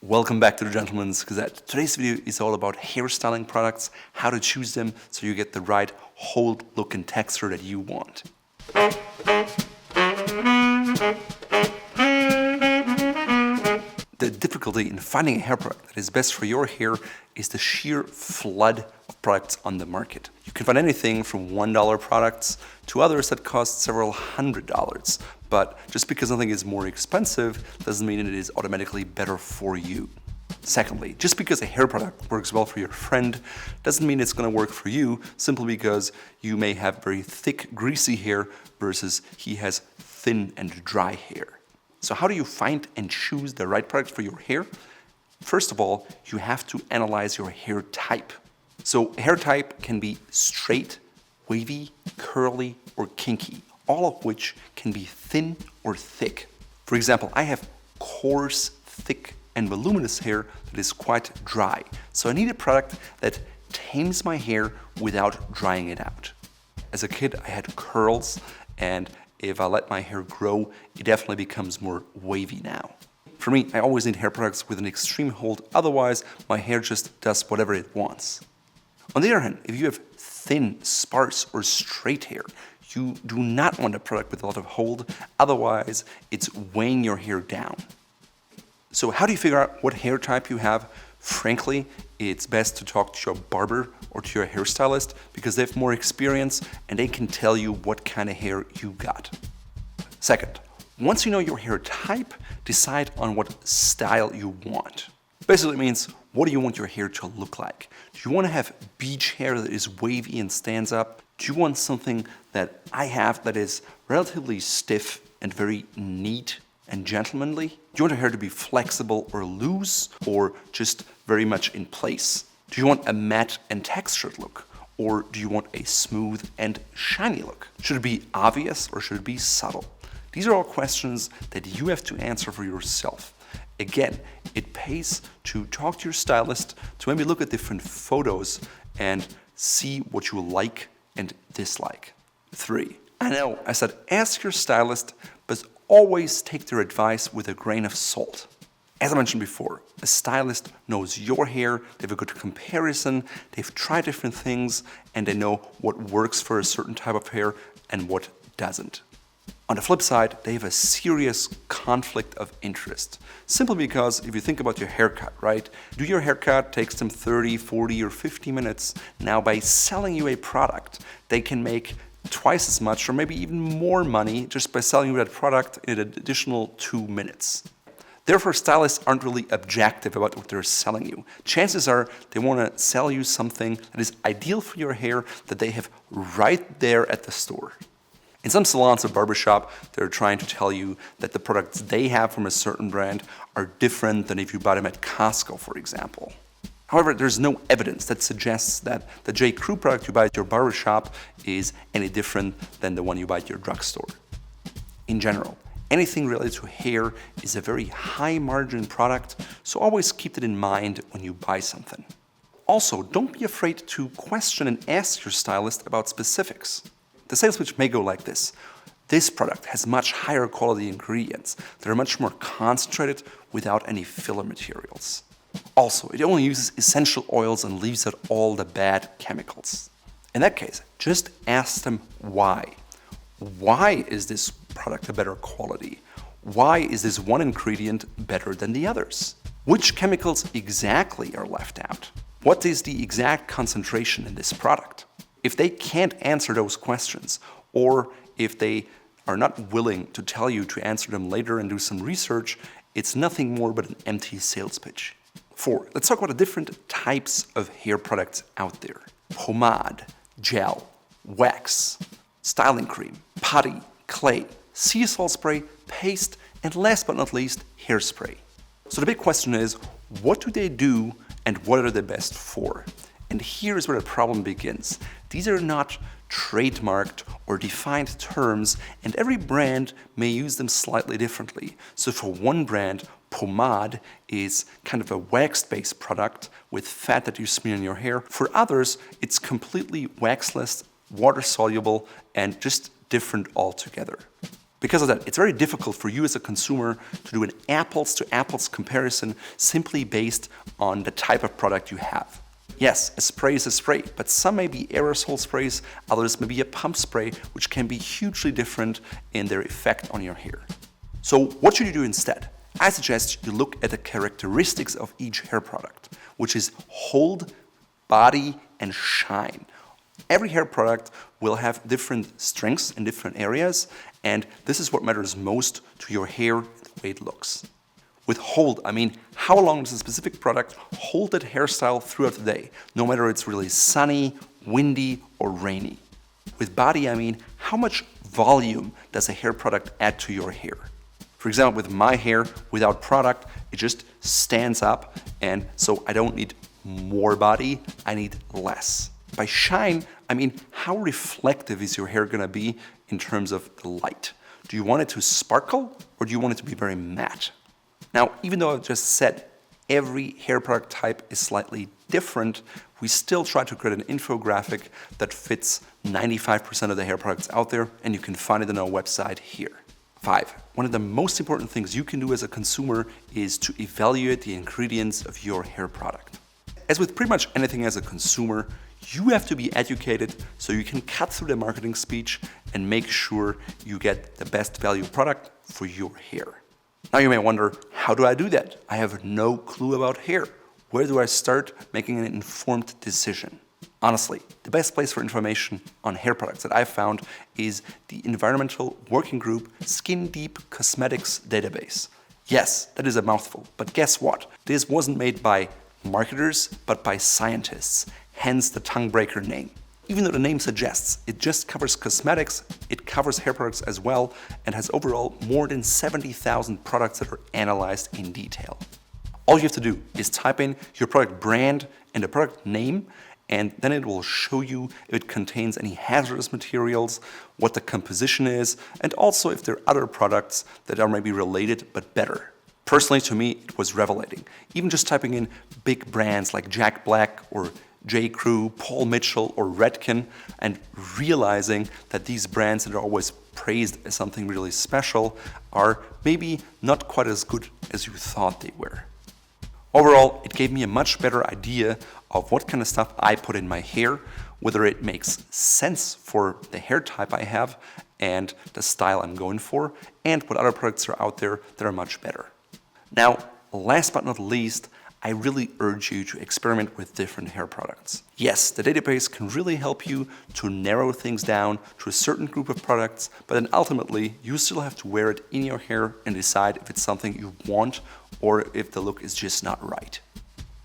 Welcome back to the Gentleman's Gazette. Today's video is all about hairstyling products, how to choose them so you get the right hold, look and texture that you want. The difficulty in finding a hair product that is best for your hair is the sheer flood of products on the market. You can find anything from $1 products to others that cost several $100s. But just because something is more expensive doesn't mean it is automatically better for you. Secondly, just because a hair product works well for your friend doesn't mean it's going to work for you, simply because you may have very thick, greasy hair versus he has thin and dry hair. So how do you find and choose the right product for your hair? First of all, you have to analyze your hair type. So hair type can be straight, wavy, curly, or kinky, all of which can be thin or thick. For example, I have coarse, thick, and voluminous hair that is quite dry. So I need a product that tames my hair without drying it out. As a kid, I had curls, and if I let my hair grow, it definitely becomes more wavy now. For me, I always need hair products with an extreme hold, otherwise my hair just does whatever it wants. On the other hand, if you have thin, sparse, or straight hair, you do not want a product with a lot of hold, otherwise it's weighing your hair down. So how do you figure out what hair type you have? Frankly, it's best to talk to your barber or to your hairstylist because they have more experience and they can tell you what kind of hair you got. Second, once you know your hair type, decide on what style you want. Basically means, what do you want your hair to look like? Do you want to have beach hair that is wavy and stands up? Do you want something that I have that is relatively stiff and very neat and gentlemanly? Do you want your hair to be flexible or loose, or just very much in place? Do you want a matte and textured look, or do you want a smooth and shiny look? Should it be obvious or should it be subtle? These are all questions that you have to answer for yourself. Again, it pays to talk to your stylist, to maybe look at different photos and see what you like and dislike. 3. I know, I said ask your stylist, but always take their advice with a grain of salt. As I mentioned before, a stylist knows your hair, they have a good comparison, they've tried different things, and they know what works for a certain type of hair and what doesn't. On the flip side, they have a serious conflict of interest. Simply because if you think about your haircut, right? Do your haircut takes them 30, 40, or 50 minutes. Now by selling you a product, they can make twice as much or maybe even more money just by selling you that product in an additional 2 minutes. Therefore, stylists aren't really objective about what they're selling you. Chances are they want to sell you something that is ideal for your hair that they have right there at the store. In some salons or barbershop, they're trying to tell you that the products they have from a certain brand are different than if you buy them at Costco, for example. However, there's no evidence that suggests that the J. Crew product you buy at your barbershop is any different than the one you buy at your drugstore. In general, anything related to hair is a very high-margin product, so always keep that in mind when you buy something. Also, don't be afraid to question and ask your stylist about specifics. The sales pitch may go like this. This product has much higher quality ingredients that are much more concentrated without any filler materials. Also, it only uses essential oils and leaves out all the bad chemicals. In that case, just ask them why. Why is this product a better quality? Why is this one ingredient better than the others? Which chemicals exactly are left out? What is the exact concentration in this product? If they can't answer those questions, or if they are not willing to tell you to answer them later and do some research, it's nothing more but an empty sales pitch. 4. Let's talk about the different types of hair products out there. Pomade, gel, wax, styling cream, putty, clay, sea salt spray, paste, and last but not least, hairspray. So the big question is, what do they do and what are they best for? And here's where the problem begins. These are not trademarked or defined terms, and every brand may use them slightly differently. So for one brand, pomade is kind of a wax-based product with fat that you smear in your hair. For others, it's completely waxless, water-soluble, and just different altogether. Because of that, it's very difficult for you as a consumer to do an apples to apples comparison simply based on the type of product you have. Yes, a spray is a spray, but some may be aerosol sprays, others may be a pump spray, which can be hugely different in their effect on your hair. So what should you do instead? I suggest you look at the characteristics of each hair product, which is hold, body, and shine. Every hair product will have different strengths in different areas, and this is what matters most to your hair and the way it looks. With hold, I mean how long does a specific product hold that hairstyle throughout the day, no matter it's really sunny, windy, or rainy. With body, I mean how much volume does a hair product add to your hair. For example, with my hair, without product, it just stands up, and so I don't need more body, I need less. By shine, I mean how reflective is your hair gonna be in terms of the light? Do you want it to sparkle, or do you want it to be very matte? Now, even though I've just said every hair product type is slightly different, we still try to create an infographic that fits 95% of the hair products out there, and you can find it on our website here. 5. One of the most important things you can do as a consumer is to evaluate the ingredients of your hair product. As with pretty much anything as a consumer, you have to be educated so you can cut through the marketing speech and make sure you get the best value product for your hair. Now you may wonder, how do I do that? I have no clue about hair. Where do I start making an informed decision? Honestly, the best place for information on hair products that I've found is the environmental working group Skin Deep Cosmetics database. Yes, that is a mouthful, but guess what? This wasn't made by marketers, but by scientists, hence the tongue breaker name. Even though the name suggests it just covers cosmetics, it covers hair products as well and has overall more than 70,000 products that are analyzed in detail. All you have to do is type in your product brand and the product name, and then it will show you if it contains any hazardous materials, what the composition is, and also if there are other products that are maybe related but better. Personally, to me, it was revelating. Even just typing in big brands like Jack Black or J. Crew, Paul Mitchell, or Redken, and realizing that these brands that are always praised as something really special are maybe not quite as good as you thought they were. Overall, it gave me a much better idea of what kind of stuff I put in my hair, whether it makes sense for the hair type I have and the style I'm going for, and what other products are out there that are much better. Now, last but not least, I really urge you to experiment with different hair products. Yes, the database can really help you to narrow things down to a certain group of products, but then ultimately you still have to wear it in your hair and decide if it's something you want or if the look is just not right.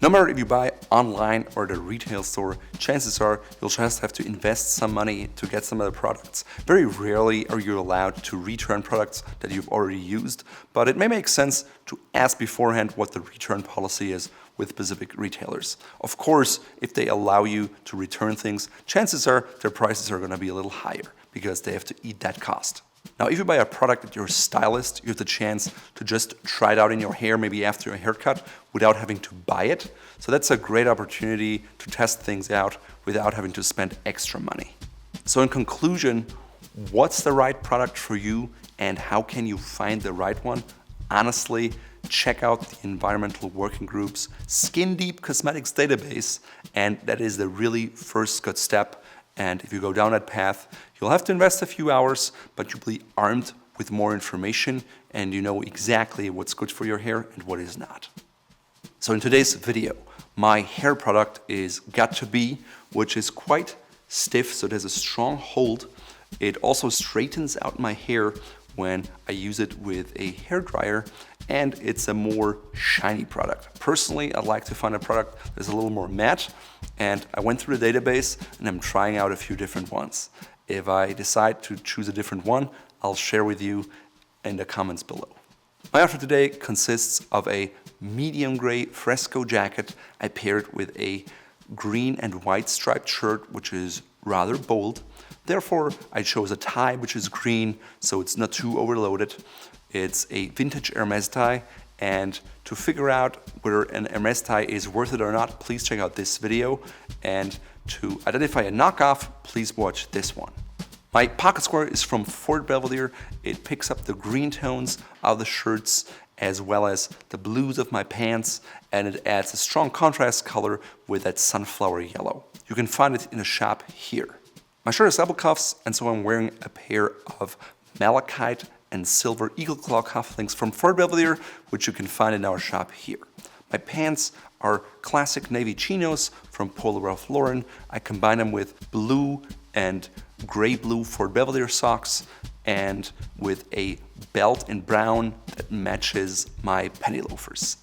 No matter if you buy online or at a retail store, chances are you'll just have to invest some money to get some of the products. Very rarely are you allowed to return products that you've already used, but it may make sense to ask beforehand what the return policy is with specific retailers. Of course, if they allow you to return things, chances are their prices are going to be a little higher because they have to eat that cost. Now, if you buy a product at your stylist, you have the chance to just try it out in your hair, maybe after a haircut, without having to buy it. So that's a great opportunity to test things out without having to spend extra money. So in conclusion, what's the right product for you and how can you find the right one? Honestly, check out the environmental working group's Skin Deep Cosmetics database, and that is the really first good step. And if you go down that path, you'll have to invest a few hours, but you'll be armed with more information and you know exactly what's good for your hair and what is not. So in today's video, my hair product is Got2b, which is quite stiff, so it has a strong hold. It also straightens out my hair when I use it with a hairdryer, and it's a more shiny product. Personally, I'd like to find a product that's a little more matte, and I went through the database and I'm trying out a few different ones. If I decide to choose a different one, I'll share with you in the comments below. My outfit today consists of a medium gray fresco jacket. I paired with a green and white striped shirt, which is rather bold. Therefore, I chose a tie, which is green, so it's not too overloaded. It's a vintage Hermes tie, and to figure out whether an Hermes tie is worth it or not, please check out this video. And to identify a knockoff, please watch this one. My pocket square is from Fort Belvedere. It picks up the green tones of the shirts as well as the blues of my pants, and it adds a strong contrast color with that sunflower yellow. You can find it in a shop here. My shirt has double cuffs, and so I'm wearing a pair of malachite and silver eagle claw cufflinks from Fort Belvedere, which you can find in our shop here. My pants are classic navy chinos from Polo Ralph Lauren. I combine them with blue and gray blue Fort Belvedere socks and with a belt in brown that matches my penny loafers.